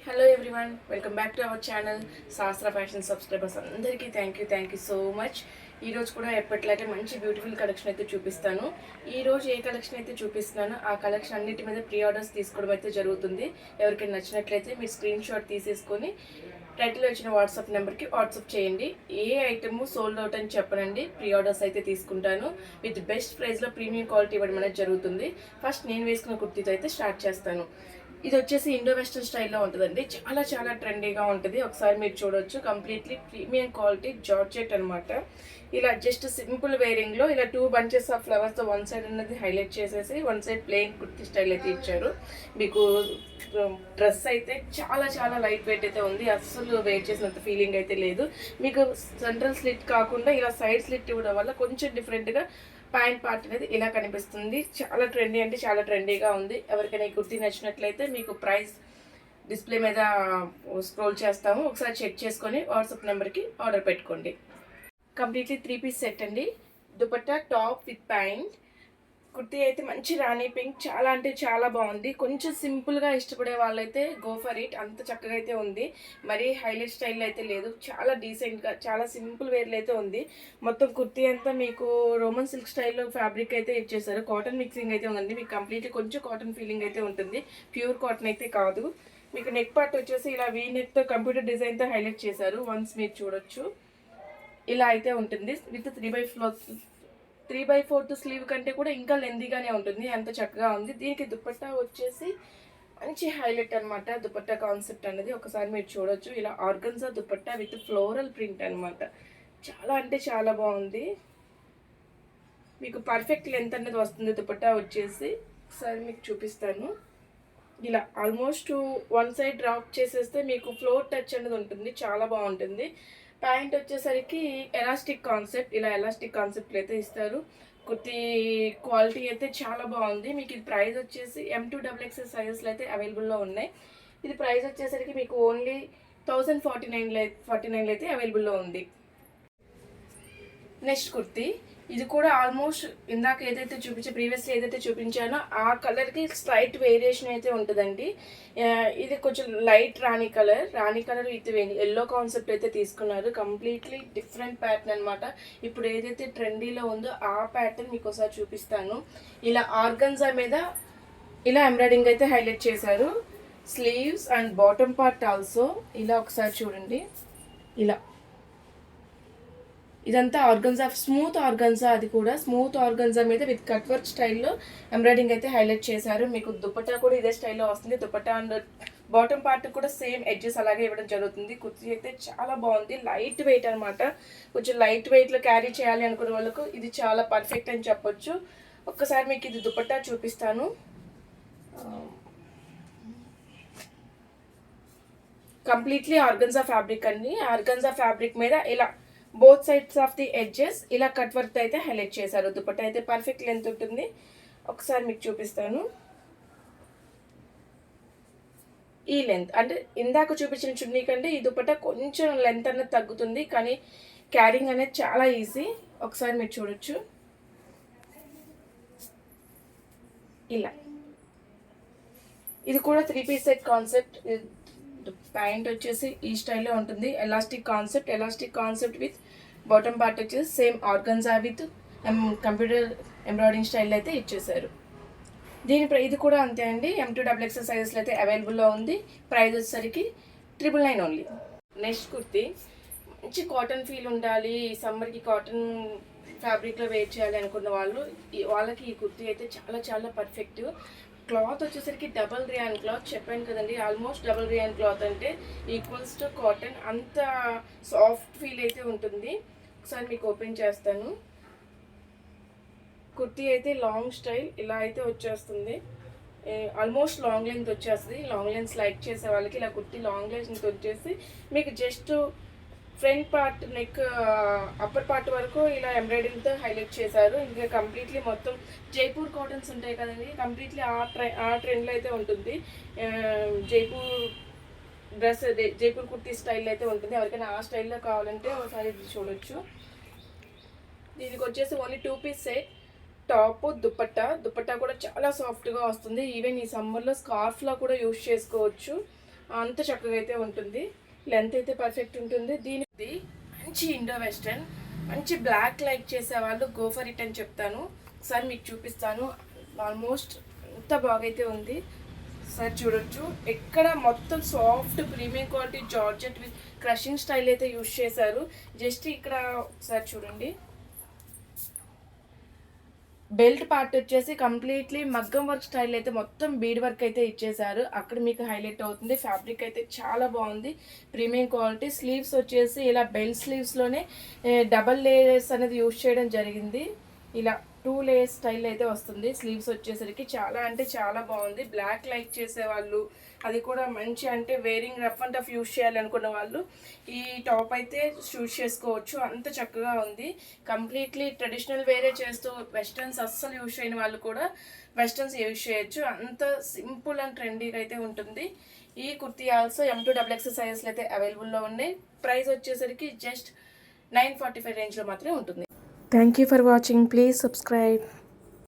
Hello everyone, welcome back to our channel శాస్త్ర fashion subscribers అందరికీ thank you so much. ఈరోజు కూడా ఎప్పటిలాగే మంచి బ్యూటిఫుల్ కలెక్షన్ అయితే చూపిస్తాను. ఈరోజు ఏ కలెక్షన్ అయితే చూపిస్తున్నానో ఆ కలెక్షన్ అన్నిటి మీద ప్రీ ఆర్డర్స్ తీసుకోవడం అయితే జరుగుతుంది. ఎవరికైనా నచ్చినట్లయితే మీరు స్క్రీన్ షాట్ తీసేసుకొని టైటిల్లో ఇచ్చిన వాట్సాప్ నెంబర్కి వాట్సాప్ చేయండి. ఏ ఐటమ్ సోల్డ్ అవుట్ అని చెప్పనండి, ప్రీ ఆర్డర్స్ అయితే తీసుకుంటాను. విత్ బెస్ట్ ప్రైస్లో ప్రీమియం క్వాలిటీ ఇవ్వడం అనేది జరుగుతుంది. ఫస్ట్ నేను వేసుకున్న కుర్తీతో అయితే స్టార్ట్ చేస్తాను. ఇది వచ్చేసి ఇండో వెస్టర్న్ స్టైల్లో ఉంటుందండి. చాలా ట్రెండీగా ఉంటుంది. ఒకసారి మీరు చూడొచ్చు. కంప్లీట్లీ ప్రీమియం క్వాలిటీ జార్జెట్ అనమాట. ఇలా జస్ట్ సింపుల్ వేరింగ్లో ఇలా 2 బంచెస్ ఆఫ్ ఫ్లవర్స్తో వన్ సైడ్ అనేది హైలైట్ చేసేసి one side plain kurti style అయితే ఇచ్చారు. మీకు డ్రెస్ అయితే చాలా లైట్ వెయిట్ అయితే ఉంది. అస్సలు వెయిట్ చేసినంత ఫీలింగ్ అయితే లేదు. మీకు సెంట్రల్ స్లిట్ కాకుండా ఇలా సైడ్ స్లిట్ ఇవ్వడం వల్ల కొంచెం డిఫరెంట్గా ప్యాంట్ పార్ట్ అనేది ఇలా కనిపిస్తుంది. చాలా ట్రెండీ అంటే చాలా ట్రెండీగా ఉంది. ఎవరికైనా ఈ కుర్తీ నచ్చినట్లయితే మీకు ప్రైస్ డిస్ప్లే మీద స్క్రోల్ చేస్తాము. ఒకసారి చెక్ చేసుకొని వాట్సాప్ నెంబర్కి ఆర్డర్ పెట్టుకోండి. కంప్లీట్లీ 3 పీస్ సెట్ అండి. Dupatta top with pant. Kurti అయితే మంచి రాణి పింక్, చాలా అంటే చాలా బాగుంది. కొంచెం సింపుల్గా ఇష్టపడే వాళ్ళైతే గో ఫర్ ఇట్. అంత చక్కగా అయితే ఉంది. మరీ హైలైట్ స్టైల్లో అయితే లేదు. చాలా డీసెంట్గా చాలా సింపుల్ వేర్లో అయితే ఉంది. మొత్తం కుర్తీ అంతా మీకు రోమన్ సిల్క్ స్టైల్లో ఫ్యాబ్రిక్ అయితే ఇచ్చేసారు. కాటన్ మిక్సింగ్ అయితే ఉందండి. మీకు కంప్లీట్లీ కొంచెం కాటన్ ఫీలింగ్ అయితే ఉంటుంది. ప్యూర్ కాటన్ అయితే కాదు. మీకు నెక్ పార్ట్ వచ్చేసి ఇలా వీ నెక్తో కంప్యూటర్ డిజైన్తో హైలైట్ చేశారు. వన్స్ మీరు చూడొచ్చు. ఇలా అయితే ఉంటుంది. విత్ 3/4 స్లీవ్ కంటే కూడా ఇంకా లెందీగానే ఉంటుంది. అంత చక్కగా ఉంది. దీనికి దుపట్టా వచ్చేసి మంచి హైలైట్ అనమాట. దుపట్టా కాన్సెప్ట్ అనేది ఒకసారి మీరు చూడొచ్చు. ఇలా organza dupatta with floral print అనమాట. చాలా అంటే చాలా బాగుంది. మీకు పర్ఫెక్ట్ లెంత్ అనేది వస్తుంది. దుపట్టా వచ్చేసి ఒకసారి మీకు చూపిస్తాను. ఇలా ఆల్మోస్ట్ వన్ సైడ్ డ్రాప్ చేసేస్తే మీకు ఫ్లోర్ టచ్ అనేది ఉంటుంది. చాలా బాగుంటుంది. ప్యాంట్ వచ్చేసరికి ఎలాస్టిక్ కాన్సెప్ట్, ఇలా ఎలాస్టిక్ కాన్సెప్ట్లు అయితే ఇస్తారు. కుర్తీ క్వాలిటీ అయితే చాలా బాగుంది. మీకు ఇది ప్రైస్ వచ్చేసి M2 XXL సైజెస్లో అయితే అవైలబుల్లో ఉన్నాయి. ఇది ప్రైస్ వచ్చేసరికి మీకు ఓన్లీ 1049 అయితే అవైలబుల్లో ఉంది. నెక్స్ట్ కుర్తీ. ఇది కూడా ఆల్మోస్ట్ ఇందాక ఏదైతే ప్రీవియస్లీ ఏదైతే చూపించానో ఆ కలర్కి స్లైట్ వేరియేషన్ అయితే ఉంటుందండి. ఇది కొంచెం light Rani colour with yellow concept అయితే తీసుకున్నారు. కంప్లీట్లీ డిఫరెంట్ ప్యాటర్న్ అనమాట. ఇప్పుడు ఏదైతే ట్రెండీలో ఉందో ఆ ప్యాటర్న్ మీకు ఒకసారి చూపిస్తాను. ఇలా ఆర్గన్జా మీద ఇలా ఎంబ్రాయిడింగ్ అయితే హైలైట్ చేశారు. Sleeves and bottom part also ఇలా ఒకసారి చూడండి. ఇలా ఇదంతా ఆర్గన్జా, స్మూత్ ఆర్గన్జా. అది కూడా స్మూత్ ఆర్గన్జా మీద విత్ కట్ వర్క్ స్టైల్లో ఎంబ్రాయిడింగ్ అయితే హైలైట్ చేశారు. మీకు దుపట్టా కూడా ఇదే స్టైల్లో వస్తుంది. దుపట్టా అండ్ బాటమ్ పార్ట్ కూడా సేమ్ ఎడ్జెస్ అలాగే ఇవ్వడం జరుగుతుంది. కుర్తీ అయితే చాలా బాగుంది. లైట్ వెయిట్ అనమాట. కొంచెం లైట్ వెయిట్లో క్యారీ చేయాలి అనుకునే వాళ్ళకు ఇది చాలా పర్ఫెక్ట్ అని చెప్పొచ్చు. ఒక్కసారి మీకు ఇది దుపట్టా చూపిస్తాను. కంప్లీట్లీ ఆర్గన్జా ఫ్యాబ్రిక్ అండి. ఆర్గన్జా ఫ్యాబ్రిక్ మీద ఇలా both sides of the edges ఇలా కట్ వర్క్ అయితే హైలైట్ చేశారు. దుపట్టా అయితే పర్ఫెక్ట్ లెంత్ ఉంటుంది. ఒకసారి మీకు చూపిస్తాను. ఈ లెంత్ అంటే ఇందాక చూపించిన చున్నీ కంటే ఈ దుపట్టా కొంచెం లెంత్ అనేది తగ్గుతుంది, కానీ క్యారింగ్ అనేది చాలా ఈజీ. ఒకసారి మీరు చూడొచ్చు. ఇలా ఇది కూడా 3 పీస్ సెట్ కాన్సెప్ట్. ప్యాంట్ వచ్చేసి ఈ స్టైల్లో ఉంటుంది. Elastic concept with bottom part వచ్చేసి same organza with computer embroidering style అయితే ఇచ్చేసారు. ఇది కూడా అంతే అండి. M2 XXL సైజెస్లో అయితే అవైలబుల్లో ఉంది. ప్రైస్ వచ్చేసరికి 999 ఓన్లీ. నెక్స్ట్ కుర్తీ. మంచి కాటన్ ఫీల్ ఉండాలి, సమ్మర్కి కాటన్ ఫ్యాబ్రిక్లో వేర్ చేయాలి అనుకున్న వాళ్ళకి ఈ కుర్తీ అయితే చాలా పర్ఫెక్ట్. క్లాత్ వచ్చేసరికి డబల్ రియాన్ క్లాత్ చెప్పాను కదండి. ఆల్మోస్ట్ డబల్ రియాన్ క్లాత్ అంటే ఈక్వల్స్ టు కాటన్. అంత సాఫ్ట్ ఫీల్ అయితే ఉంటుంది. ఒకసారి మీకు ఓపెన్ చేస్తాను. కుర్తీ అయితే లాంగ్ స్టైల్ ఇలా అయితే వచ్చేస్తుంది. ఆల్మోస్ట్ లాంగ్ లెంత్ వచ్చేస్తుంది. లాంగ్ లెంత్ లైక్ చేసే వాళ్ళకి ఇలా కుర్తీ లాంగ్ లెంత్ వచ్చేసి మీకు just front part neck upper part వరకు ఇలా ఎంబ్రాయిడింగ్తో హైలైట్ చేశారు. ఇంకా కంప్లీట్లీ మొత్తం జైపూర్ కాటన్స్ ఉంటాయి కదండి, కంప్లీట్లీ ఆ ట్రెండ్లో అయితే ఉంటుంది. జైపూర్ కుర్తీ స్టైల్ అయితే ఉంటుంది. ఎవరికైనా ఆ స్టైల్లో కావాలంటే ఒకసారి ఇది చూడొచ్చు. దీనికి వచ్చేసి only 2 piece set. Top dupatta కూడా చాలా సాఫ్ట్గా వస్తుంది. ఈవెన్ ఈ సమ్మర్లో స్కార్ఫ్లో కూడా యూజ్ చేసుకోవచ్చు. అంత చక్కగా అయితే ఉంటుంది. లెంత్ అయితే పర్ఫెక్ట్ ఉంటుంది. దీనికి మంచి ఇండో వెస్టర్న్, మంచి బ్లాక్ లైక్ చేసే వాళ్ళు గో ఫర్ ఇట్ అని చెప్తాను. ఒకసారి మీకు చూపిస్తాను. ఆల్మోస్ట్ ఎంత బాగైతే ఉంది సార్, చూడొచ్చు. ఎక్కడ మొత్తం soft premium quality georgette with crushing style అయితే యూజ్ చేశారు. జస్ట్ ఇక్కడ ఒకసారి చూడండి, బెల్ట్ పార్ట్ వచ్చేసి కంప్లీట్లీ మగ్గం వర్క్ స్టైల్ అయితే మొత్తం బీడ్ వర్క్ అయితే ఇచ్చేసారు. అక్కడ మీకు హైలైట్ అవుతుంది. ఫ్యాబ్రిక్ అయితే చాలా బాగుంది, ప్రీమియం క్వాలిటీ. స్లీవ్స్ వచ్చేసి ఇలా బెల్ట్ స్లీవ్స్లోనే డబల్ లేయర్స్ అనేది యూజ్ చేయడం జరిగింది. ఇలా 2 లేయర్స్ స్టైల్ అయితే వస్తుంది. స్లీవ్స్ వచ్చేసరికి చాలా అంటే చాలా బాగుంది. బ్లాక్ లైక్ చేసేవాళ్ళు, అది కూడా మంచి అంటే wearing rough and tough use చేయాలి అనుకున్న వాళ్ళు ఈ టాప్ అయితే చూస్ చేసుకోవచ్చు. అంత చక్కగా ఉంది. కంప్లీట్లీ ట్రెడిషనల్ వేరే చేస్తూ వెస్టర్న్స్ అస్సలు యూజ్ చేయని వాళ్ళు కూడా వెస్టర్న్స్ యూజ్ చేయొచ్చు. అంత సింపుల్ అండ్ ట్రెండీగా అయితే ఉంటుంది. ఈ కుర్తీ ఆల్సో M2XX సైజెస్లో అయితే అవైలబుల్లో ఉన్నాయి. ప్రైస్ వచ్చేసరికి జస్ట్ 945 రేంజ్లో మాత్రమే ఉంటుంది. Thank you for watching. Please subscribe.